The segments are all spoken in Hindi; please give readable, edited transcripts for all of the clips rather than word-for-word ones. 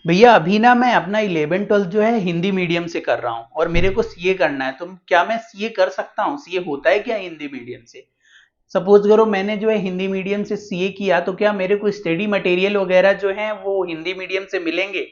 भैया अभी ना मैं अपना 11-12 जो है हिंदी मीडियम से कर रहा हूँ और मेरे को सीए करना है। तो क्या मैं सीए कर सकता हूँ? सीए होता है क्या हिंदी मीडियम से? सपोज करो मैंने जो है हिंदी मीडियम से सीए किया तो क्या मेरे को स्टडी मटेरियल वगैरह जो है वो हिंदी मीडियम से मिलेंगे?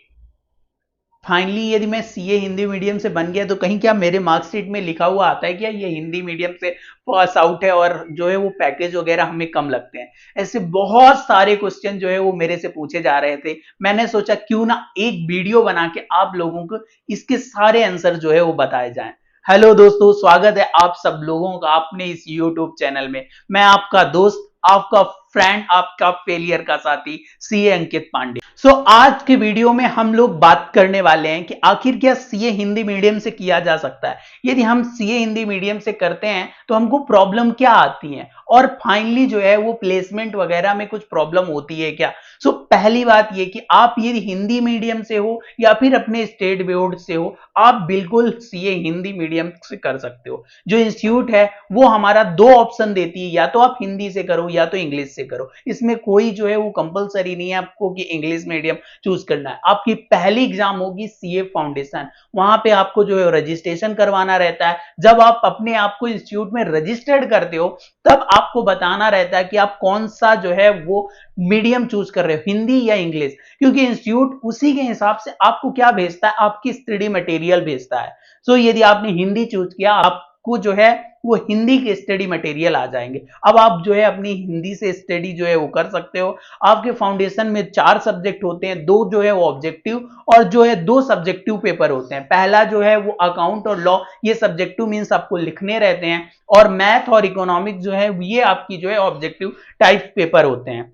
फाइनली यदि मैं सीए हिंदी मीडियम से बन गया तो कहीं क्या मेरे मार्कशीट में लिखा हुआ आता है क्या ये हिंदी मीडियम से पास आउट है और जो है वो पैकेज वगैरह हमें कम लगते हैं? ऐसे बहुत सारे क्वेश्चन जो है वो मेरे से पूछे जा रहे थे। मैंने सोचा क्यों ना एक वीडियो बना के आप लोगों को इसके सारे आंसर जो है वो बताए जाएं। हेलो दोस्तों, स्वागत है आप सब लोगों का अपने इस यूट्यूब चैनल में। मैं आपका दोस्त, आपका फ्रेंड, आपका फेलियर का साथी सीए अंकित पांडे। आज के वीडियो में हम लोग बात करने वाले हैं कि आखिर क्या सीए हिंदी मीडियम से किया जा सकता है। यदि हम सीए हिंदी मीडियम से करते हैं तो हमको प्रॉब्लम क्या आती है और फाइनली जो है वो प्लेसमेंट वगैरह में कुछ प्रॉब्लम होती है क्या। पहली बात ये कि आप यदि हिंदी मीडियम से हो या फिर अपने स्टेट बोर्ड से हो, आप बिल्कुल सीए हिंदी मीडियम से कर सकते हो। जो इंस्टीट्यूट है वो हमारा दो ऑप्शन देती है, या तो आप हिंदी से करो या तो इंग्लिश से करो। इसमें कोई जो है वो कंपलसरी नहीं है आपको कि इंग्लिश मीडियम चूज करना है। आपकी पहली एग्जाम होगी सीए फाउंडेशन। वहां पे आपको जो है रजिस्ट्रेशन करवाना रहता है। जब आप अपने आप को इंस्टीट्यूट में रजिस्टर्ड करते हो तब आपको बताना रहता है कि आप कौन सा जो है वो मीडियम चूज कर रहे हो, हिंदी या इंग्लिश। क्योंकि इंस्टीट्यूट उसी के हिसाब से आपको क्या भेजता है, आपकी स्टडी मटेरियल भेजता है। यदि आपने हिंदी चूज किया, आपको जो है वो हिंदी के स्टडी मटेरियल आ जाएंगे। अब आप जो है अपनी हिंदी से स्टडी जो है वो कर सकते हो। आपके फाउंडेशन में 4 सब्जेक्ट होते हैं, 2 जो है वो ऑब्जेक्टिव और जो है 2 सब्जेक्टिव पेपर होते हैं। पहला जो है वो अकाउंट और लॉ, ये सब्जेक्टिव मींस आपको लिखने रहते हैं, और मैथ और इकोनॉमिक्स जो है ये आपकी जो है ऑब्जेक्टिव टाइप पेपर होते हैं।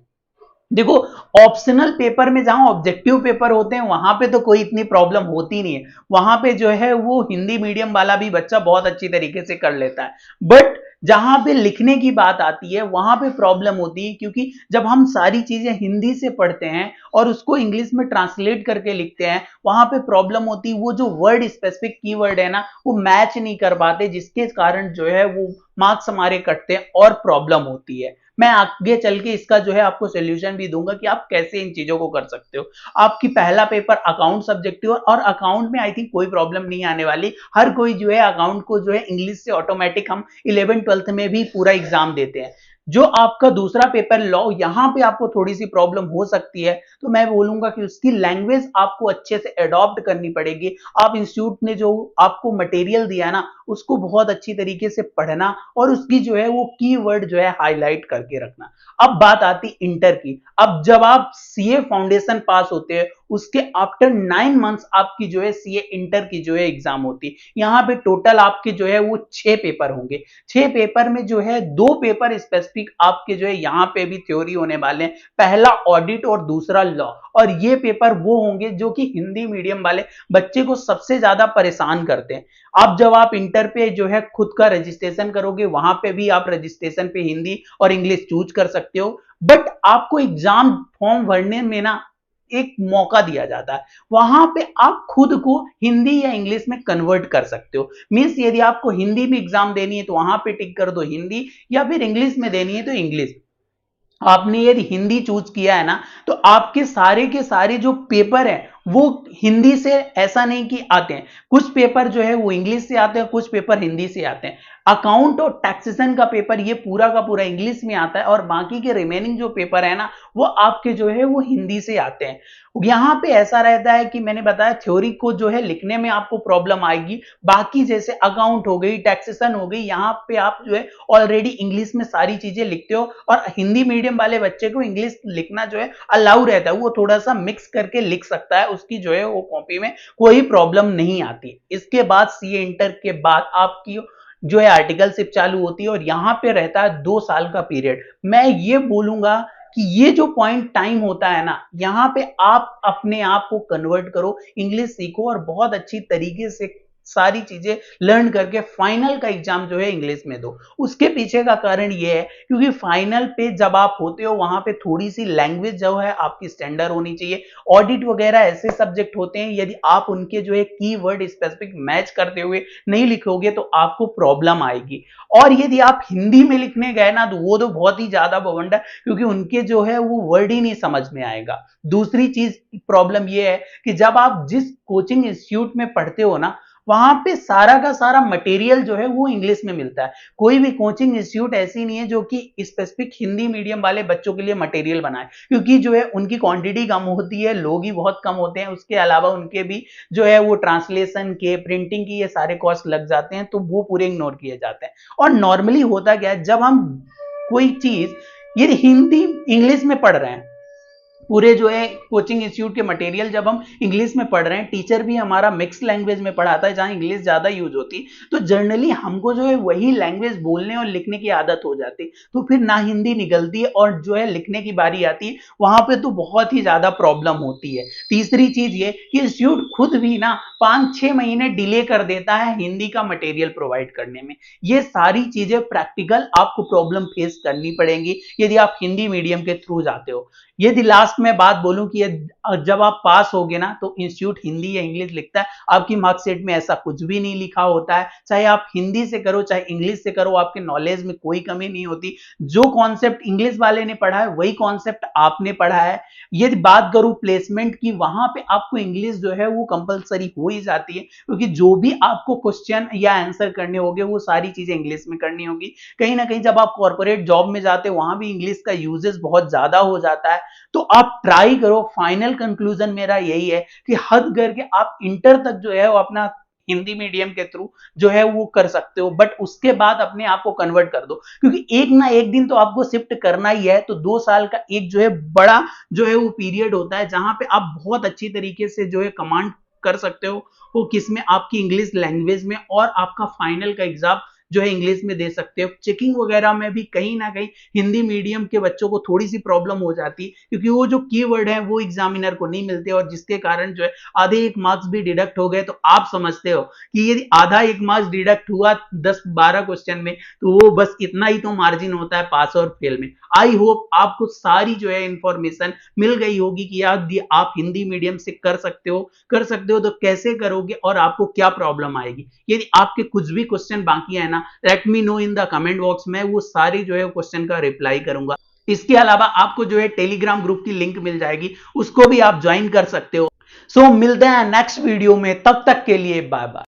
देखो, ऑप्शनल पेपर में जहां ऑब्जेक्टिव पेपर होते हैं वहां पे तो कोई इतनी प्रॉब्लम होती नहीं है। वहां पे जो है वो हिंदी मीडियम वाला भी बच्चा बहुत अच्छी तरीके से कर लेता है। बट जहां पे लिखने की बात आती है वहां पे प्रॉब्लम होती है, क्योंकि जब हम सारी चीजें हिंदी से पढ़ते हैं और उसको इंग्लिश में ट्रांसलेट करके लिखते हैं, वहां पे प्रॉब्लम होती है। वो जो वर्ड स्पेसिफिक कीवर्ड है ना वो मैच नहीं कर पाते, जिसके कारण जो है वो मार्क्स हमारे कटते हैं और प्रॉब्लम होती है। मैं आगे चल के इसका जो है आपको सॉल्यूशन भी दूंगा कि आप कैसे इन चीजों को कर सकते हो। आपकी पहला पेपर अकाउंट सब्जेक्टिव, और अकाउंट में आई थिंक कोई प्रॉब्लम नहीं आने वाली। हर कोई जो है अकाउंट को जो है इंग्लिश से ऑटोमेटिक हम 11-12 में भी पूरा एग्जाम देते हैं। जो आपका दूसरा पेपर लॉ, यहां पे आपको थोड़ी सी प्रॉब्लम हो सकती है। तो मैं बोलूंगा कि उसकी लैंग्वेज आपको अच्छे से अडॉप्ट करनी पड़ेगी। आप इंस्टीट्यूट ने जो आपको मटेरियल दिया है ना उसको बहुत अच्छी तरीके से पढ़ना और उसकी जो है वो कीवर्ड जो है हाईलाइट करके रखना। अब बात आती इंटर की। अब जब आप सीए फाउंडेशन पास होते हैं उसके आफ्टर 9 मंथ्स आपकी जो है सीए इंटर की जो है एग्जाम होती है। यहाँ पे टोटल आपके जो है वो 6 पेपर होंगे। 6 पेपर में जो है 2 पेपर स्पेसिफिक आपके जो है यहाँ पे भी थ्योरी होने वाले हैं। पहला ऑडिट और दूसरा लॉ। और ये पेपर वो होंगे जो कि हिंदी मीडियम वाले बच्चे को सबसे ज्यादा परेशान करते हैं। अब जब आप इंटर पे जो है खुद का रजिस्ट्रेशन करोगे वहां पे भी आप रजिस्ट्रेशन पे हिंदी और इंग्लिश चूज कर सकते हो। बट आपको एग्जाम फॉर्म भरने में ना एक मौका दिया जाता है, वहां पे आप खुद को हिंदी या इंग्लिश में कन्वर्ट कर सकते हो। मींस यदि आपको हिंदी में एग्जाम देनी है तो वहां पे टिक कर दो हिंदी, या फिर इंग्लिश में देनी है तो इंग्लिश। आपने यदि हिंदी चूज किया है ना तो आपके सारे के सारे जो पेपर हैं वो हिंदी से ऐसा नहीं कि आते हैं। कुछ पेपर जो है वो इंग्लिश से आते हैं, कुछ पेपर हिंदी से आते हैं। अकाउंट और टैक्सेशन का पेपर ये पूरा का पूरा इंग्लिश में आता है, और बाकी के रिमेनिंग जो पेपर है ना वो आपके जो है वो हिंदी से आते हैं। यहां पे ऐसा रहता है कि मैंने बताया थ्योरी को जो है लिखने में आपको प्रॉब्लम आएगी। बाकी जैसे अकाउंट हो गई, टैक्सेशन हो गई, यहाँ पे आप जो है ऑलरेडी इंग्लिश में सारी चीजें लिखते हो, और हिंदी मीडियम वाले बच्चे को इंग्लिश लिखना जो है अलाउ रहता है। वो थोड़ा सा मिक्स करके लिख सकता है, उसकी जो है वो कॉपी में कोई प्रॉब्लम नहीं आती। इसके बाद सीए इंटर के बाद आपकी जो है आर्टिकलशिप चालू होती है, और यहां पे रहता है 2 साल का पीरियड। मैं ये बोलूंगा कि ये जो पॉइंट टाइम होता है ना यहाँ पे आप अपने आप को कन्वर्ट करो, इंग्लिश सीखो और बहुत अच्छी तरीके से सारी चीजें लर्न करके फाइनल का एग्जाम जो है इंग्लिश में दो। उसके पीछे का कारण ये है क्योंकि फाइनल पे जब आप होते हो वहां पे थोड़ी सी लैंग्वेज जो है आपकी स्टैंडर्ड होनी चाहिए। ऑडिट वगैरह ऐसे सब्जेक्ट होते हैं, यदि आप उनके जो है कीवर्ड स्पेसिफिक मैच करते हुए नहीं लिखोगे तो आपको प्रॉब्लम आएगी। और यदि आप हिंदी में लिखने गए ना तो वो तो बहुत ही ज्यादा बवंडर, क्योंकि उनके जो है वो वर्ड ही नहीं समझ में आएगा। दूसरी चीज प्रॉब्लम ये है कि जब आप जिस कोचिंग इंस्टीट्यूट में पढ़ते हो ना, वहां पे सारा का सारा मटेरियल जो है वो इंग्लिश में मिलता है। कोई भी कोचिंग इंस्टीट्यूट ऐसी नहीं है जो कि स्पेसिफिक हिंदी मीडियम वाले बच्चों के लिए मटेरियल बनाए, क्योंकि जो है उनकी क्वांटिटी कम होती है, लोग ही बहुत कम होते हैं, उसके अलावा उनके भी जो है वो ट्रांसलेशन के, प्रिंटिंग की ये सारे कॉस्ट लग जाते हैं, तो वो पूरे इग्नोर किए जाते हैं। और नॉर्मली होता क्या है, जब हम कोई चीज ये हिंदी इंग्लिश में पढ़ रहे हैं, पूरे जो है कोचिंग इंस्टीट्यूट के मटेरियल जब हम इंग्लिश में पढ़ रहे हैं, टीचर भी हमारा मिक्स लैंग्वेज में पढ़ाता है जहां इंग्लिश ज्यादा यूज होती, तो जनरली हमको जो है वही लैंग्वेज बोलने और लिखने की आदत हो जाती, तो फिर ना हिंदी निकलती है और जो है लिखने की बारी आती है वहां पे तो बहुत ही ज्यादा प्रॉब्लम होती है। तीसरी चीज ये कि इंस्टीट्यूट खुद भी ना 5-6 महीने डिले कर देता है हिंदी का मटेरियल प्रोवाइड करने में। ये सारी चीजें प्रैक्टिकल आपको प्रॉब्लम फेस करनी पड़ेंगी यदि आप हिंदी मीडियम के थ्रू जाते हो। यदि लास्ट में बात बोलूं कि जब आप पास होगे ना तो इंस्टीट्यूट हिंदी या इंग्लिश लिखता है, आपकी मार्कशीट में ऐसा कुछ भी नहीं लिखा होता है। चाहे आप हिंदी से करो चाहे इंग्लिश से करो, आपके नॉलेज में कोई कमी नहीं होती। जो कॉन्सेप्ट इंग्लिश वाले ने पढ़ा है वही कॉन्सेप्ट आपने पढ़ा है। यदि बात करूं प्लेसमेंट की, वहां पे आपको इंग्लिश जो है वो कंपलसरी हो ही जाती है, क्योंकि जो भी आपको क्वेश्चन या आंसर करने होंगे वो सारी चीजें इंग्लिश में करनी होगी। कहीं ना कहीं जब आप कॉर्पोरेट जॉब में जाते हो वहां भी इंग्लिश का यूजेस बहुत ज्यादा हो जाता है। तो आप ट्राई करो, फाइनल कंक्लूजन मेरा यही है कि हद करके आप इंटर तक जो है वो अपना हिंदी मीडियम के थ्रू जो है वो कर सकते हो, बट उसके बाद अपने आप को कन्वर्ट कर दो, क्योंकि एक ना एक दिन तो आपको शिफ्ट करना ही है। तो 2 साल का एक जो है बड़ा जो है वो पीरियड होता है जहां पे आप बहुत अच्छी तरीके से जो है कमांड कर सकते हो वो किसमें, आपकी इंग्लिश लैंग्वेज में, और आपका फाइनल का एग्जाम जो है इंग्लिश में दे सकते हो। चेकिंग वगैरह में भी कहीं ना कहीं हिंदी मीडियम के बच्चों को थोड़ी सी प्रॉब्लम हो जाती है, क्योंकि वो जो कीवर्ड है वो एग्जामिनर को नहीं मिलते, और जिसके कारण जो है आधे 1 मार्क्स भी डिडक्ट हो गए। तो आप समझते हो कि यदि आधा 1 मार्क्स डिडक्ट हुआ 10-12 क्वेश्चन में, तो वो बस इतना ही तो मार्जिन होता है पास और फेल में। आई होप आपको सारी जो है इंफॉर्मेशन मिल गई होगी कि आप हिंदी मीडियम से कर सकते हो तो कैसे करोगे और आपको क्या प्रॉब्लम आएगी। यदि आपके कुछ भी क्वेश्चन बाकी है ना, let me know in the comment box में, वो सारी जो है क्वेश्चन का रिप्लाई करूंगा। इसके अलावा आपको जो है टेलीग्राम ग्रुप की लिंक मिल जाएगी, उसको भी आप ज्वाइन कर सकते हो। सो मिलते हैं नेक्स्ट वीडियो में, तब तक के लिए बाय बाय।